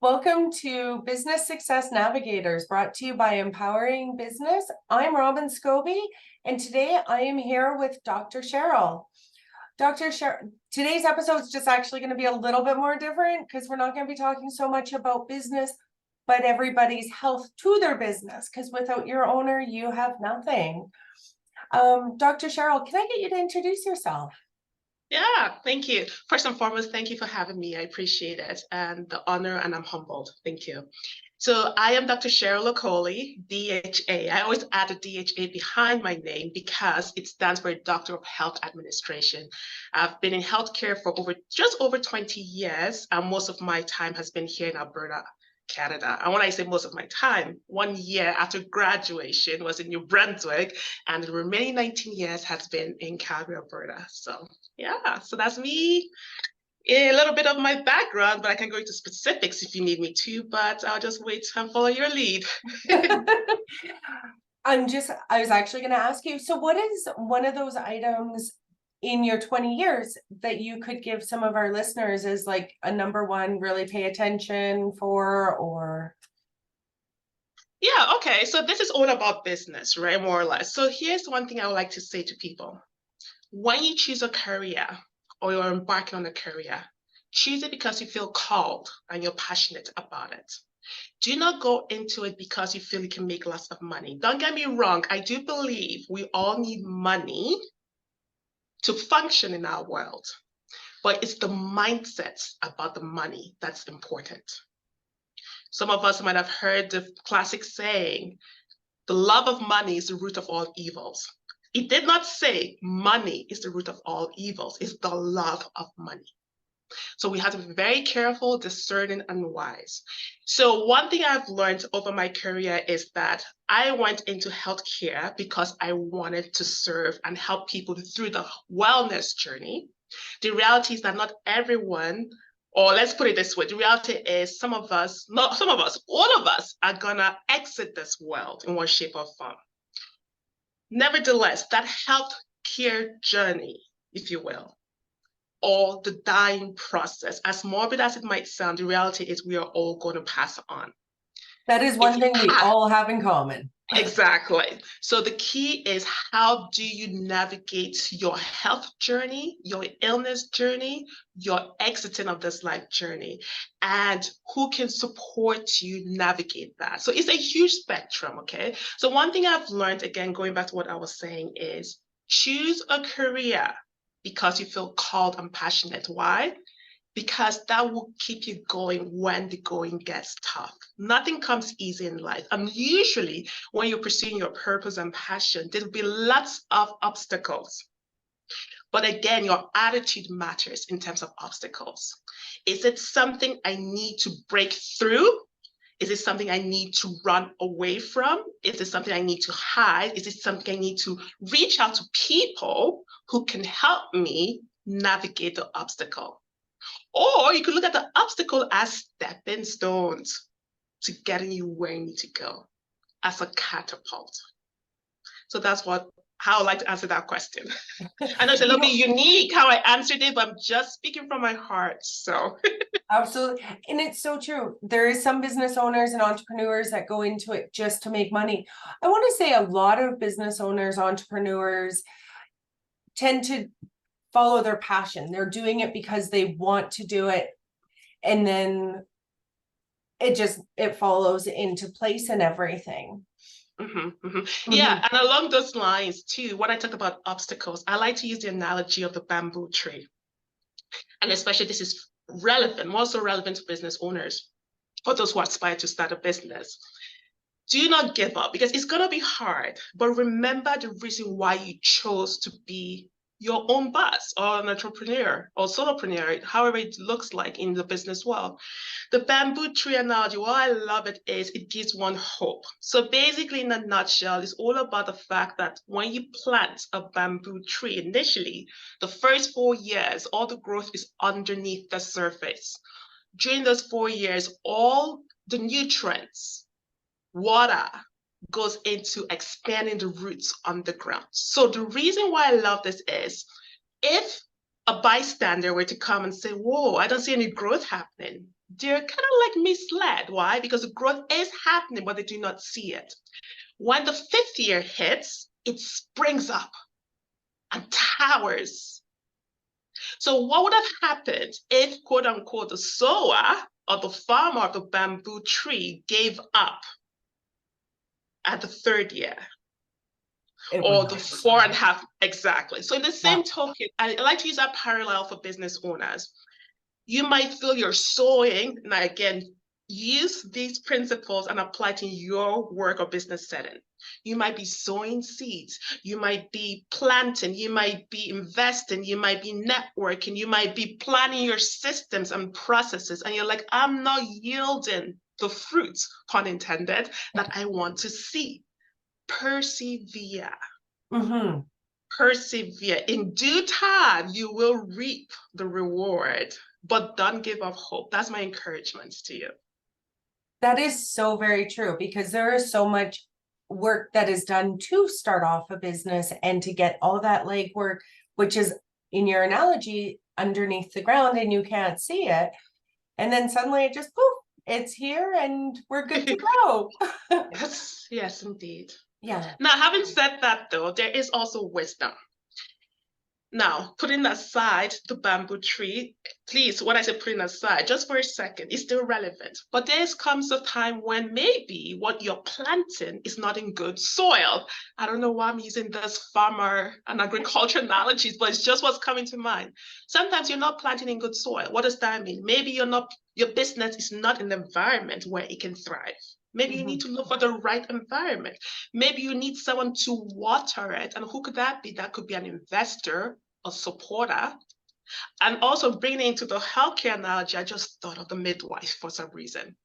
Welcome to Business Success Navigators, brought to you by Empowering Business. I'm Robyn Scobey, and today I am here with Dr. Cheryl. Dr. Cheryl, today's episode is just actually going to be a little bit more different because we're not going to be talking so much about business, but everybody's health to their business, because without your owner, you have nothing. Dr. Cheryl, can I get you to introduce yourself? Yeah, thank you. First and foremost, thank you for having me. I appreciate it and the honor, and I'm humbled. Thank you. So I am Dr. Cheryl Okoli, DHA. I always add a DHA behind my name because it stands for Doctor of Health Administration. I've been in healthcare for just over 20 years, and most of my time has been here in Alberta, Canada. And when I say most of my time, 1 year after graduation was in New Brunswick, and the remaining 19 years has been in Calgary, Alberta. So yeah, so that's me. A little bit of my background, but I can go into specifics if you need me to, but I'll just wait and follow your lead. I was actually going to ask you, so what is one of those items in your 20 years that you could give some of our listeners as like a number one, really pay attention for, or? Yeah, okay. So this is all about business, right? More or less. So here's one thing I would like to say to people. When you choose a career or you're embarking on a career, choose it because you feel called and you're passionate about it. Do not go into it because you feel you can make lots of money. Don't get me wrong. I do believe we all need money to function in our world, but it's the mindset about the money that's important. Some of us might have heard the classic saying, the love of money is the root of all evils. It did not say money is the root of all evils. It's the love of money. So we have to be very careful, discerning, and wise. So one thing I've learned over my career is that I went into healthcare because I wanted to serve and help people through the wellness journey. The reality is that not everyone, or let's put it this way, the reality is all of us are gonna exit this world in one shape or form. Nevertheless, that healthcare journey, if you will, or the dying process, as morbid as it might sound, the reality is we are all going to pass on. That is one thing we all have in common. Exactly. So the key is, how do you navigate your health journey, your illness journey, your exiting of this life journey, and who can support you navigate that? So it's a huge spectrum, okay? So one thing I've learned, again, going back to what I was saying, is choose a career because you feel called and passionate. Why? Because that will keep you going when the going gets tough. Nothing comes easy in life. And usually when you're pursuing your purpose and passion, there'll be lots of obstacles. But again, your attitude matters in terms of obstacles. Is it something I need to break through? Is it something I need to run away from? Is it something I need to hide? Is it something I need to reach out to people who can help me navigate the obstacle? Or you could look at the obstacle as stepping stones to getting you where you need to go, as a catapult. So that's how I like to answer that question. I know it's a little bit unique how I answered it, but I'm just speaking from my heart. So absolutely. And it's so true. There is some business owners and entrepreneurs that go into it just to make money. I want to say a lot of business owners, entrepreneurs tend to follow their passion. They're doing it because they want to do it. And then it follows into place and everything. Yeah, and along those lines too, when I talk about obstacles, I like to use the analogy of the bamboo tree. And especially this is relevant, more so relevant to business owners or those who aspire to start a business. Do not give up, because it's going to be hard, but remember the reason why you chose to be your own boss or an entrepreneur or solopreneur, however it looks like in the business world. The bamboo tree analogy, why I love it is it gives one hope. So basically, in a nutshell, it's all about the fact that when you plant a bamboo tree initially, the first 4 years, all the growth is underneath the surface. During those 4 years, all the nutrients, water, goes into expanding the roots on the ground. So the reason why I love this is, if a bystander were to come and say, whoa, I don't see any growth happening, they're kind of like misled. Why? Because the growth is happening, but they do not see it. When the fifth year hits, it springs up and towers. So what would have happened if, quote unquote, the sower or the farmer of the bamboo tree gave up at the third year? It would Or the not. 4.5, exactly. So in the Yeah. same token, I like to use that parallel for business owners. You might feel you're sowing, and again, use these principles and apply to your work or business setting. You might be sowing seeds, you might be planting, you might be investing, you might be networking, you might be planning your systems and processes, and you're like, I'm not yielding the fruits, pun intended, that I want to see. Persevere. Mm-hmm. Persevere. In due time, you will reap the reward, but don't give up hope. That's my encouragement to you. That is so very true, because there is so much work that is done to start off a business and to get all that legwork, which is, in your analogy, underneath the ground and you can't see it. And then suddenly it just poof, it's here and we're good to go. Yes, yes, indeed. Yeah. Now, having said that, though, there is also wisdom. Now, putting aside the bamboo tree, please, when I say putting aside, just for a second, it's still relevant. But there comes a time when maybe what you're planting is not in good soil. I don't know why I'm using this farmer and agriculture analogies, but it's just what's coming to mind. Sometimes you're not planting in good soil. What does that mean? Maybe your business is not in an environment where it can thrive. Maybe you need to look for the right environment. Maybe you need someone to water it. And who could that be? That could be an investor, a supporter. And also bringing it into the healthcare analogy, I just thought of the midwife for some reason.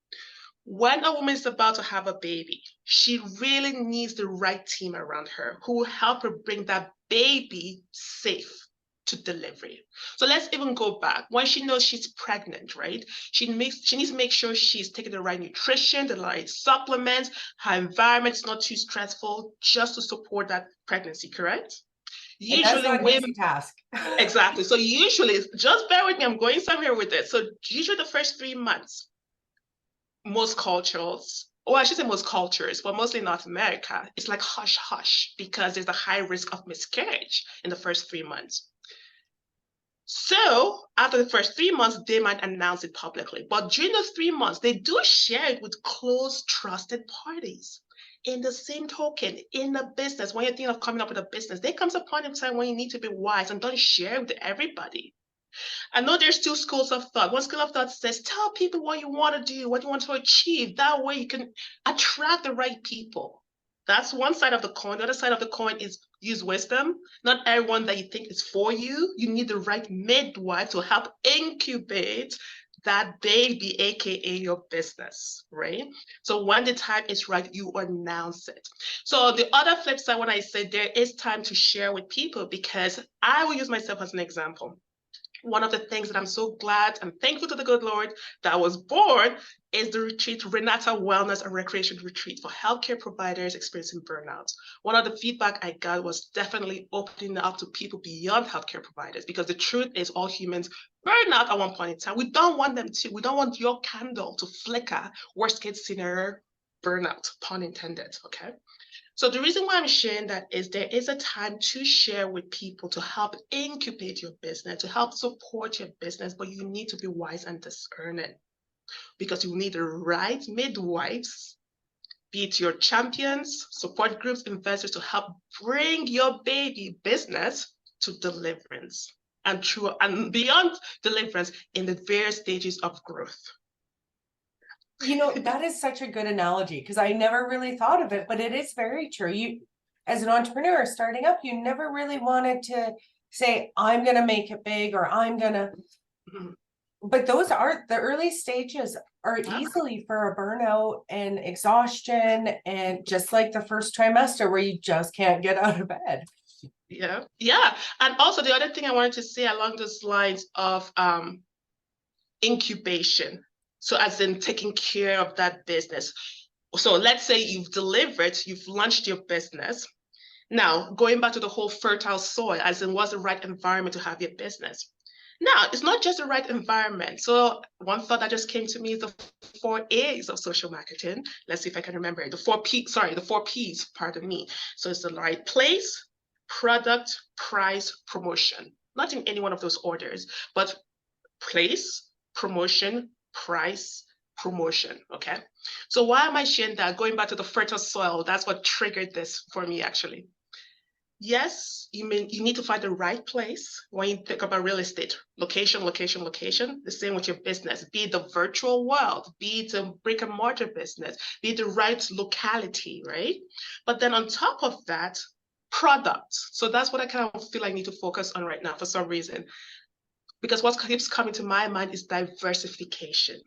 When a woman is about to have a baby, she really needs the right team around her who will help her bring that baby safe to delivery. So let's even go back. When she knows she's pregnant, right? She needs to make sure she's taking the right nutrition, the right supplements, her environment is not too stressful, just to support that pregnancy, correct? And that's Usually not an women, easy task. exactly. So usually, just bear with me, I'm going somewhere with it. So usually the first 3 months, most cultures, or I should say most cultures, but mostly North America, it's like hush hush because there's a high risk of miscarriage in the first 3 months. So after the first 3 months, they might announce it publicly. But during those 3 months, they do share it with close, trusted parties. In the same token, in a business, when you're thinking of coming up with a business, there comes a point in time when you need to be wise and don't share it with everybody. I know there's two schools of thought. One school of thought says, tell people what you want to do, what you want to achieve. That way you can attract the right people. That's one side of the coin. The other side of the coin is use wisdom. Not everyone that you think is for you. You need the right midwife to help incubate that baby, AKA your business, right? So when the time is right, you announce it. So the other flip side, when I say there is time to share with people, because I will use myself as an example. One of the things that I'm so glad and thankful to the good Lord that I was born is the retreat, Renata Wellness and Recreation Retreat for healthcare providers experiencing burnout. One of the feedback I got was definitely opening up to people beyond healthcare providers, because the truth is all humans burn out at one point in time. We don't want them to. We don't want your candle to flicker. Worst case scenario, burnout, pun intended, okay? So the reason why I'm sharing that is there is a time to share with people to help incubate your business, to help support your business, but you need to be wise and discerning, because you need the right midwives, be it your champions, support groups, investors, to help bring your baby business to deliverance and true and beyond deliverance in the various stages of growth. You know, that is such a good analogy, because I never really thought of it, but it is very true. You, as an entrepreneur starting up, you never really wanted to say, I'm going to make it big, or I'm going to, but those are the early stages are easily for a burnout and exhaustion, and just like the first trimester where you just can't get out of bed. Yeah. And also the other thing I wanted to say along those lines of incubation. So as in taking care of that business. So let's say you've delivered, you've launched your business. Now, going back to the whole fertile soil, as in what's the right environment to have your business. Now, it's not just the right environment. So one thought that just came to me is the 4 A's of social marketing. Let's see if I can remember it. The 4 P's, pardon me. So it's the right place, product, price, promotion. Not in any one of those orders, but place, promotion, price, promotion. Okay. So why am I sharing that? Going back to the fertile soil, that's what triggered this for me, actually. Yes, you need to find the right place when you think about real estate. Location, location, location. The same with your business. Be it the virtual world, be it a brick and mortar business, be it the right locality, right? But then on top of that, product. So that's what I kind of feel I need to focus on right now for some reason. Because what keeps coming to my mind is diversification.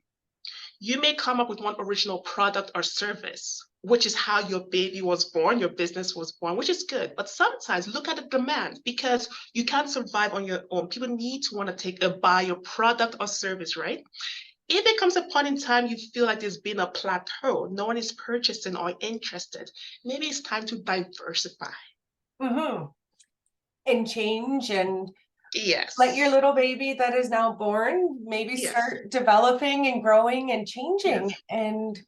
You may come up with one original product or service, which is how your baby was born, your business was born, which is good. But sometimes look at the demand, because you can't survive on your own. People need to want to buy your product or service, right? If there comes a point in time you feel like there's been a plateau, no one is purchasing or interested, maybe it's time to diversify. Mm-hmm. And change and Yes. let your little baby that is now born maybe Yes. start developing and growing and changing Yes. and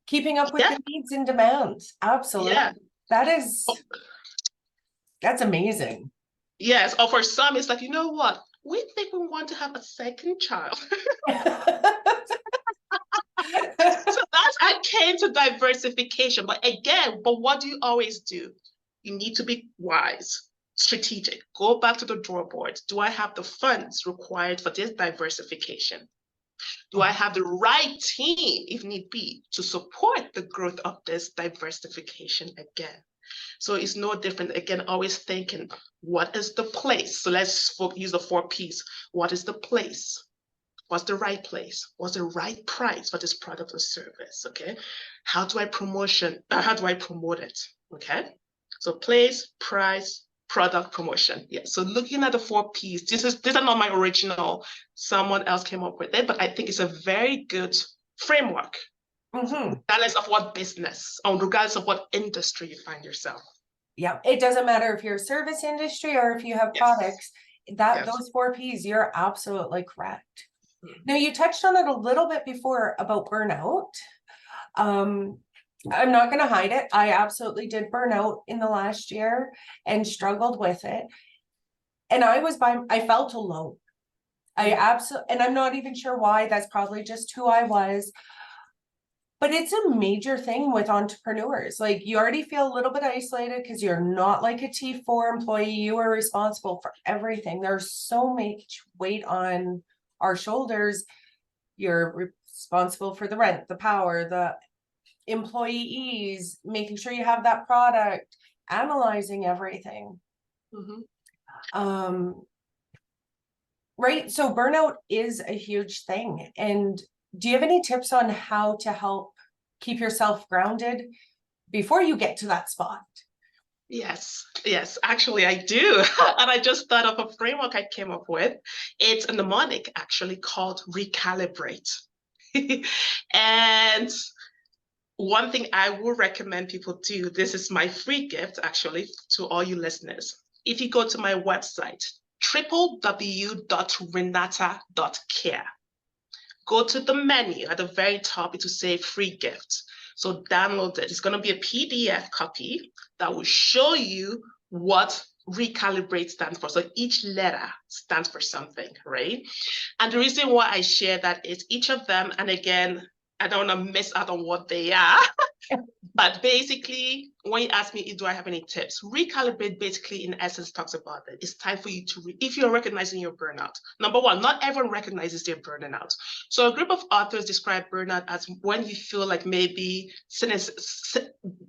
keeping up with Yeah. the needs and demands. Absolutely. Yeah. That's amazing. Yes. Or for some, it's like, you know what? We think we want to have a second child. So that's I came to diversification. But again, what do you always do? You need to be wise, strategic. Go back to the drawing board. Do I have the funds required for this diversification? Do I have the right team, if need be, to support the growth of this diversification again? So it's no different. Again, always thinking, what is the place? So let's use the 4 P's. What is the place? What's the right place? What's the right price for this product or service? Okay. How do I promote it? Okay. So place, price, product, promotion. Yeah. So looking at the 4 P's, these are not my original. Someone else came up with it, but I think it's a very good framework. Mm-hmm. Regardless of what business, or regardless of what industry you find yourself. Yeah. It doesn't matter if you're a service industry or if you have products, those 4 P's, you're absolutely correct. Now, you touched on it a little bit before about burnout. I'm not going to hide it. I absolutely did burn out in the last year and struggled with it. And I felt alone. And I'm not even sure why. That's probably just who I was. But it's a major thing with entrepreneurs. Like, you already feel a little bit isolated because you're not like a T4 employee. You are responsible for everything. There's so much weight on our shoulders. You're responsible for the rent, the power, the employees, making sure you have that product, analyzing everything. Mm-hmm. Right. So burnout is a huge thing. And do you have any tips on how to help keep yourself grounded before you get to that spot? Yes, actually I do. And I just thought of a framework I came up with. It's a mnemonic actually called recalibrate. And one thing I will recommend people do, this is my free gift actually to all you listeners. If you go to my website, www.renata.care, go to the menu at the very top, it will say free gift. So download it. It's going to be a PDF copy that will show you what recalibrate stands for. So each letter stands for something, right? And the reason why I share that is each of them, and again, I don't want to miss out on what they are. But basically, when you ask me, do I have any tips? Recalibrate basically, in essence, talks about it. It's time for you to, if you're recognizing your burnout. Number one, not everyone recognizes their burning out. So a group of authors describe burnout as when you feel like maybe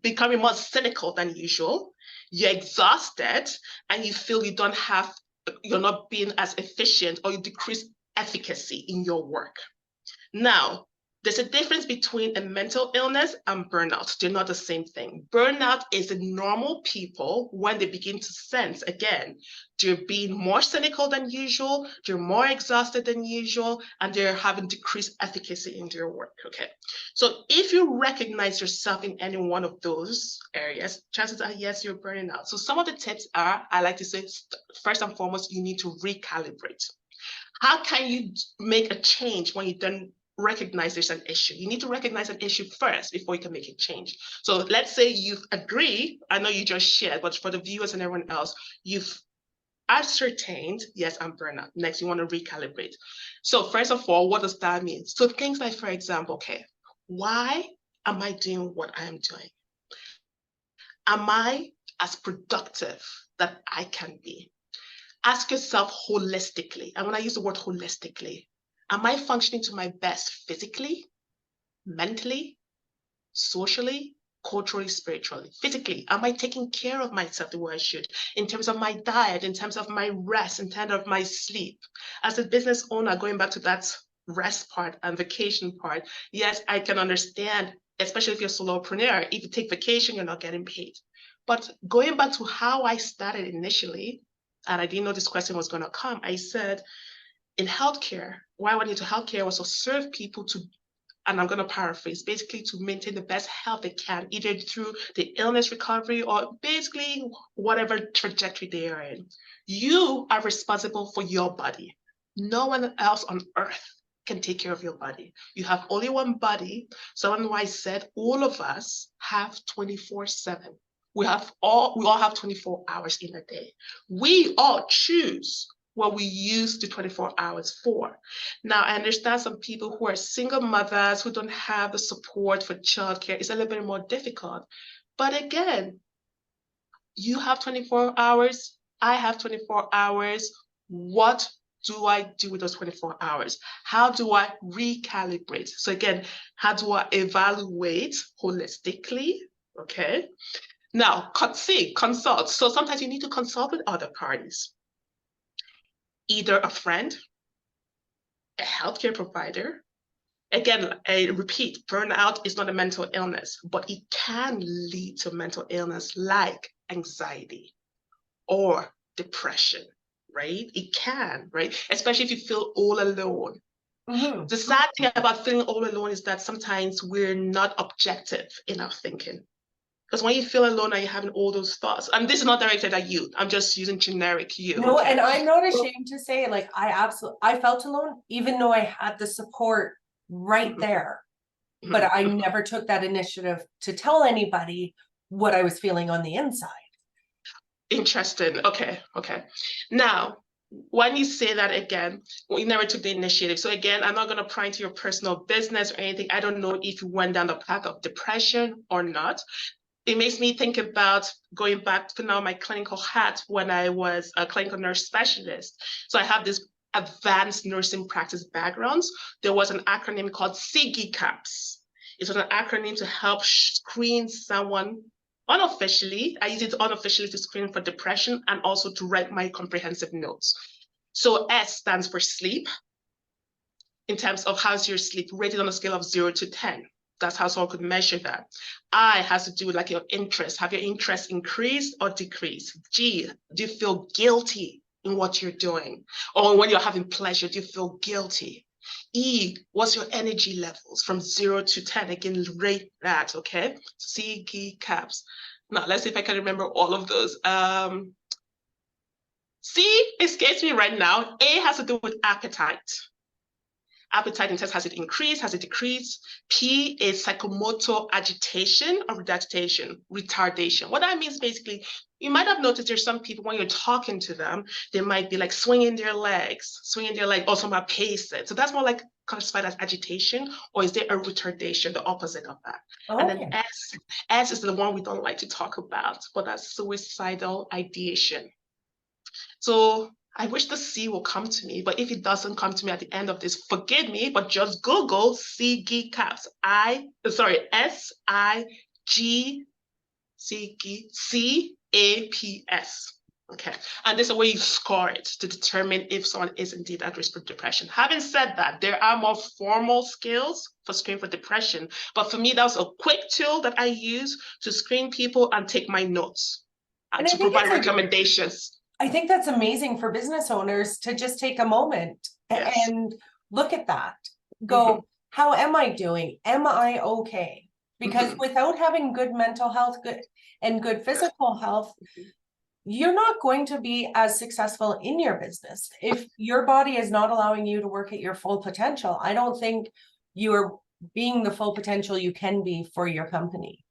becoming more cynical than usual, you're exhausted, and you feel you're not being as efficient, or you decrease efficacy in your work. Now, there's a difference between a mental illness and burnout. They're not the same thing. Burnout is in normal people when they begin to sense, again, they're being more cynical than usual, they're more exhausted than usual, and they're having decreased efficacy in their work, okay? So if you recognize yourself in any one of those areas, chances are, yes, you're burning out. So some of the tips are, I like to say, first and foremost, you need to recalibrate. How can you make a change when you don't recognize there's an issue? You need to recognize an issue first before you can make a change. So let's say you agree, I know you just shared, but for the viewers and everyone else, you've ascertained, yes, I'm burnout. Next, you want to recalibrate. So first of all, what does that mean? So things like, for example, okay, why am I doing what I am doing? Am I as productive that I can be? Ask yourself holistically. And when I use the word holistically, am I functioning to my best physically, mentally, socially, culturally, spiritually? Physically, am I taking care of myself the way I should in terms of my diet, in terms of my rest, in terms of my sleep? As a business owner, going back to that rest part and vacation part, yes, I can understand, especially if you're a solopreneur, if you take vacation, you're not getting paid. But going back to how I started initially, and I didn't know this question was going to come, I said, in healthcare, why I went into healthcare was to serve people to, and I'm going to paraphrase, basically to maintain the best health they can, either through the illness recovery or basically whatever trajectory they are in. You are responsible for your body. No one else on earth can take care of your body. You have only one body. Someone wise said, all of us have 24/7. We all have 24 hours in a day. We all choose what we use the 24 hours for. Now, I understand some people who are single mothers who don't have the support for childcare. It's a little bit more difficult. But again, you have 24 hours, I have 24 hours. What do I do with those 24 hours? How do I recalibrate? So again, how do I evaluate holistically? Okay. Now, consult. So sometimes you need to consult with other parties, either a friend, a healthcare provider. Again, I repeat, burnout is not a mental illness, but it can lead to mental illness like anxiety or depression, right? It can, right? Especially if you feel all alone. Mhm. The sad thing about feeling all alone is that sometimes we're not objective in our thinking. Because when you feel alone and you're having all those thoughts, and this is not directed at you, I'm just using generic you. No, Okay? and I'm not ashamed to say, like, I felt alone, even though I had the support right there. But I never took that initiative to tell anybody what I was feeling on the inside. Interesting. Okay. Now, when you say that again, well, you never took the initiative. So again, I'm not going to pry into your personal business or anything. I don't know if you went down the path of depression or not. It makes me think about going back to now my clinical hat when I was a clinical nurse specialist. So I have this advanced nursing practice backgrounds. There was an acronym called CGCAPS. It was an acronym to help screen someone unofficially. I use it unofficially to screen for depression and also to write my comprehensive notes. So S stands for sleep, in terms of how's your sleep, rated on a scale of 0 to 10. That's how someone could measure that. I has to do with like your interest. Have your interest increased or decreased? G, do you feel guilty in what you're doing? Or when you're having pleasure, do you feel guilty? E, what's your energy levels from 0 to 10? Again, rate that, okay? C, G, caps. Now, let's see if I can remember all of those. C escapes me right now. A has to do with appetite. Appetite in test, has it increased, has it decreased? P is psychomotor agitation or retardation. What that means basically, you might have noticed there's some people when you're talking to them, they might be like swinging their legs, or some are pacing. So that's more like classified as agitation, or is there a retardation, the opposite of that? Okay. And then S is the one we don't like to talk about, but that's suicidal ideation. So I wish the C will come to me, but if it doesn't come to me at the end of this, forgive me, but just Google CGCAPS. SIGCAPS. Okay, and this is where you score it to determine if someone is indeed at risk for depression. Having said that, there are more formal skills for screening for depression, but for me, that was a quick tool that I use to screen people and take my notes and to provide recommendations. I think that's amazing for business owners to just take a moment and look at that. Go, how am I doing? Am I okay? Because without having good mental health, good physical health, you're not going to be as successful in your business. If your body is not allowing you to work at your full potential, I don't think you're being the full potential you can be for your company.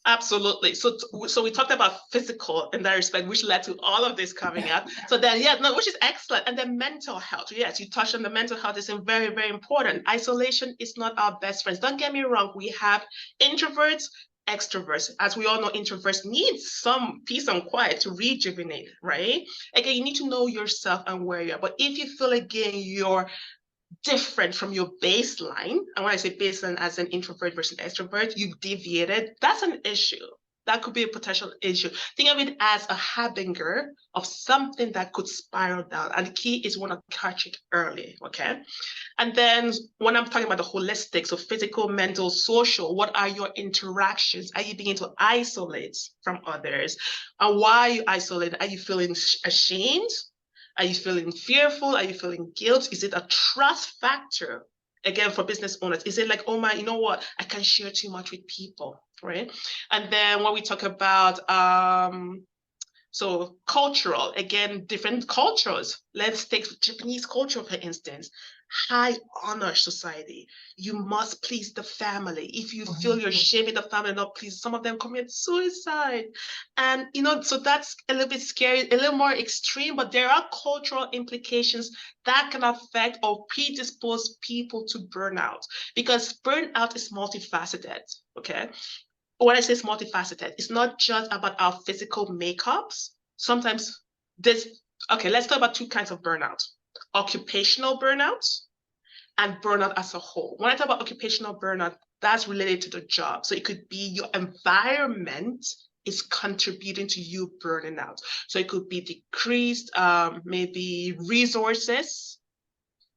Absolutely. So we talked about physical in that respect, which led to all of this coming up. So then, yeah, no, which is excellent. And then mental health. Yes, you touched on the mental health is very, very important. Isolation is not our best friends. Don't get me wrong. We have introverts, extroverts. As we all know, introverts need some peace and quiet to rejuvenate, right? Again, you need to know yourself and where you are. But if you feel again you're different from your baseline, and when I say baseline as an introvert versus extrovert, you've deviated, that's an issue. That could be a potential issue. Think of it as a harbinger of something that could spiral down. And the key is want to catch it early, okay? And then when I'm talking about the holistic, so physical, mental, social, what are your interactions? Are you beginning to isolate from others? And why are you isolated? Are you feeling ashamed? Are you feeling fearful? Are you feeling guilt? Is it a trust factor? Again, for business owners, is it like, oh my, you know what? I can't share too much with people, right? And then when we talk about so cultural, again, different cultures. Let's take Japanese culture, for instance. High honor society. You must please the family. If you feel you're shaming the family, not please, some of them commit suicide. And, so that's a little bit scary, a little more extreme, but there are cultural implications that can affect or predispose people to burnout, because burnout is multifaceted, okay? When I say it's multifaceted, it's not just about our physical makeups. Sometimes let's talk about two kinds of burnout: occupational burnout and burnout as a whole. When I talk about occupational burnout, that's related to the job. So it could be your environment is contributing to you burning out. So it could be decreased, maybe resources.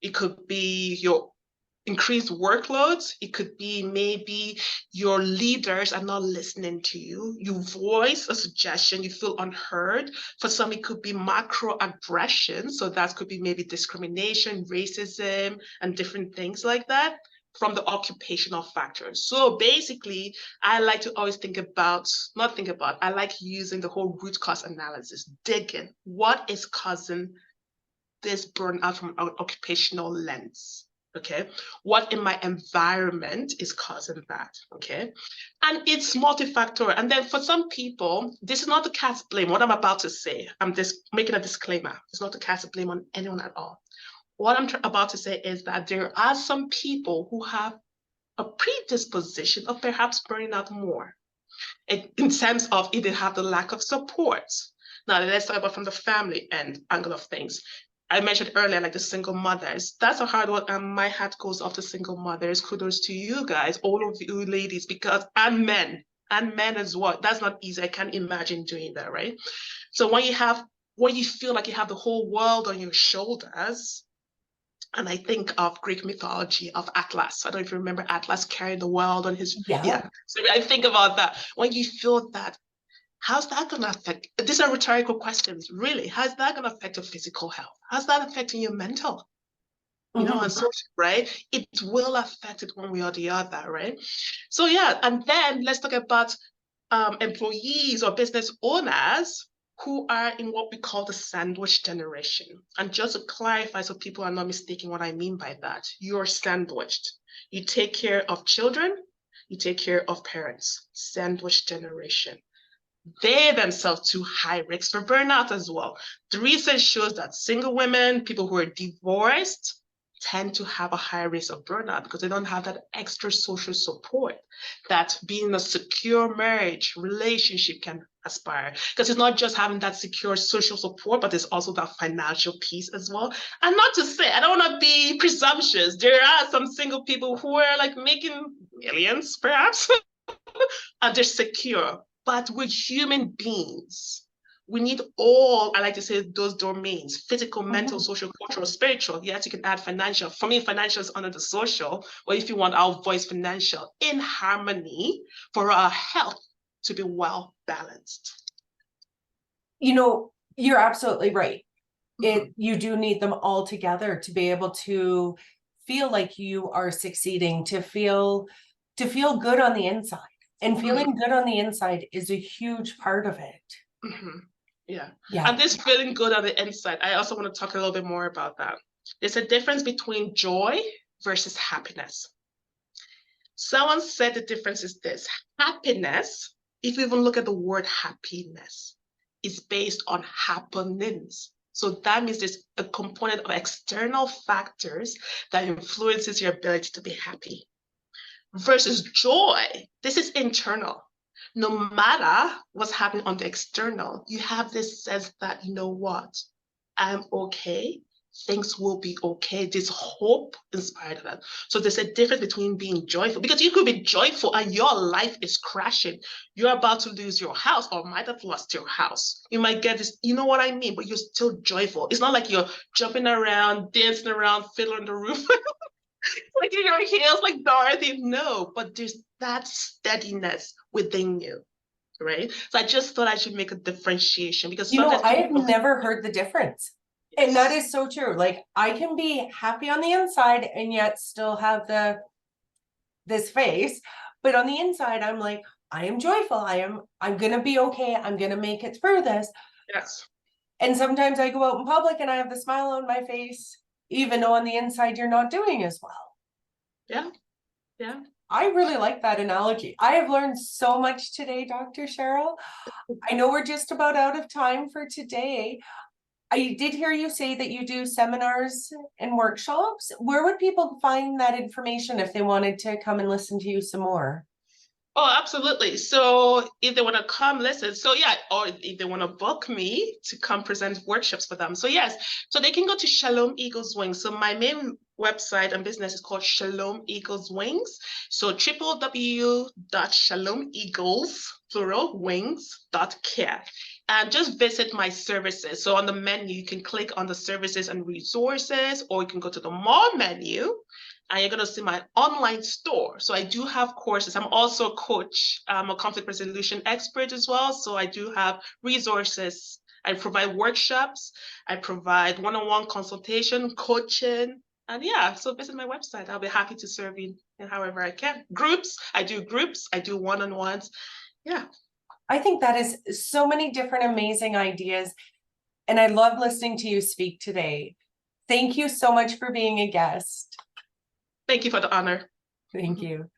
It could be your increased workloads. It could be maybe your leaders are not listening to you. You voice a suggestion, you feel unheard. For some, it could be macroaggression. So that could be maybe discrimination, racism, and different things like that from the occupational factors. So basically, I like to always I like using the whole root cause analysis, digging what is causing this burnout from an occupational lens. Okay, what in my environment is causing that? Okay, and it's multifactorial. And then for some people, this is not to cast blame. What I'm about to say, I'm just making a disclaimer. It's not to cast blame on anyone at all. What I'm about to say is that there are some people who have a predisposition of perhaps burning out more in terms of if they have the lack of support. Now, let's talk about from the family angle of things. I mentioned earlier, like the single mothers. That's a hard one, and my hat goes off to single mothers. Kudos to you guys, all of you ladies, and men as well. That's not easy. I can't imagine doing that, right? So when you feel like you have the whole world on your shoulders, and I think of Greek mythology of Atlas. I don't know if you remember Atlas carrying the world on his, yeah. So I think about that. When you feel that, how's that going to affect? These are rhetorical questions, really. How's that going to affect your physical health? How's that affecting your mental? And social, right? It will affect it one way or the other, right? So yeah, and then let's talk about employees or business owners who are in what we call the sandwich generation. And just to clarify, so people are not mistaken what I mean by that, you're sandwiched. You take care of children, you take care of parents, sandwich generation. They themselves too high risk for burnout as well. The research shows that single women, people who are divorced, tend to have a higher risk of burnout because they don't have that extra social support that being a secure marriage relationship can aspire. Because it's not just having that secure social support, but there's also that financial piece as well. And not to say, I don't want to be presumptuous. There are some single people who are like making millions, perhaps, and they're secure. But we're human beings. We need all, I like to say, those domains: physical, mental, social, cultural, spiritual. Yes, you can add financial. For me, financial is under the social, or if you want, I'll voice financial in harmony for our health to be well balanced. You're absolutely right. You do need them all together to be able to feel like you are succeeding, to feel good on the inside. And feeling good on the inside is a huge part of it. Yeah. Yeah. And this feeling good on the inside, I also want to talk a little bit more about that. There's a difference between joy versus happiness. Someone said the difference is this: happiness, if you even look at the word happiness, is based on happenings. So that means there's a component of external factors that influences your ability to be happy. Versus joy, this is internal. No matter what's happening on the external, you have this sense that, you know what, I'm okay. Things will be okay. There's hope inspired of that. So there's a difference between being joyful, because you could be joyful and your life is crashing. You're about to lose your house or might have lost your house. You might get this, you know what I mean, but you're still joyful. It's not like you're jumping around, dancing around, fiddling on the roof, like in your heels, like Dorothy. No, but there's that steadiness within you, right? So I just thought I should make a differentiation, because You know, sometimes I have people, never heard the difference. And that is so true. Like I can be happy on the inside and yet still have this face, but on the inside, I'm like, I am joyful. I'm gonna be okay. I'm gonna make it through this. yes, And sometimes I go out in public and I have the smile on my face, even though on the inside you're not doing as well. yeah, yeah. I really like that analogy. I have learned so much today, Dr. Cheryl. I know we're just about out of time for today. I did hear you say that you do seminars and workshops. Where would people find that information if they wanted to come and listen to you some more? Oh, absolutely. So if they want to come listen, so yeah, or if they want to book me to come present workshops for them. So yes, so they can go to Shalom Eagles Wings. So my main website and business is called Shalom Eagles Wings. So www.shalomeagles, plural, wings.care. And just visit my services. So on the menu, you can click on the services and resources, or you can go to the more menu, and you're going to see my online store. So I do have courses. I'm also a coach. I'm a conflict resolution expert as well. So I do have resources. I provide workshops. I provide one-on-one consultation, coaching. And yeah, so visit my website. I'll be happy to serve you in however I can. Groups, I do one-on-ones. Yeah. I think that is so many different amazing ideas. And I love listening to you speak today. Thank you so much for being a guest. Thank you for the honor. Thank you.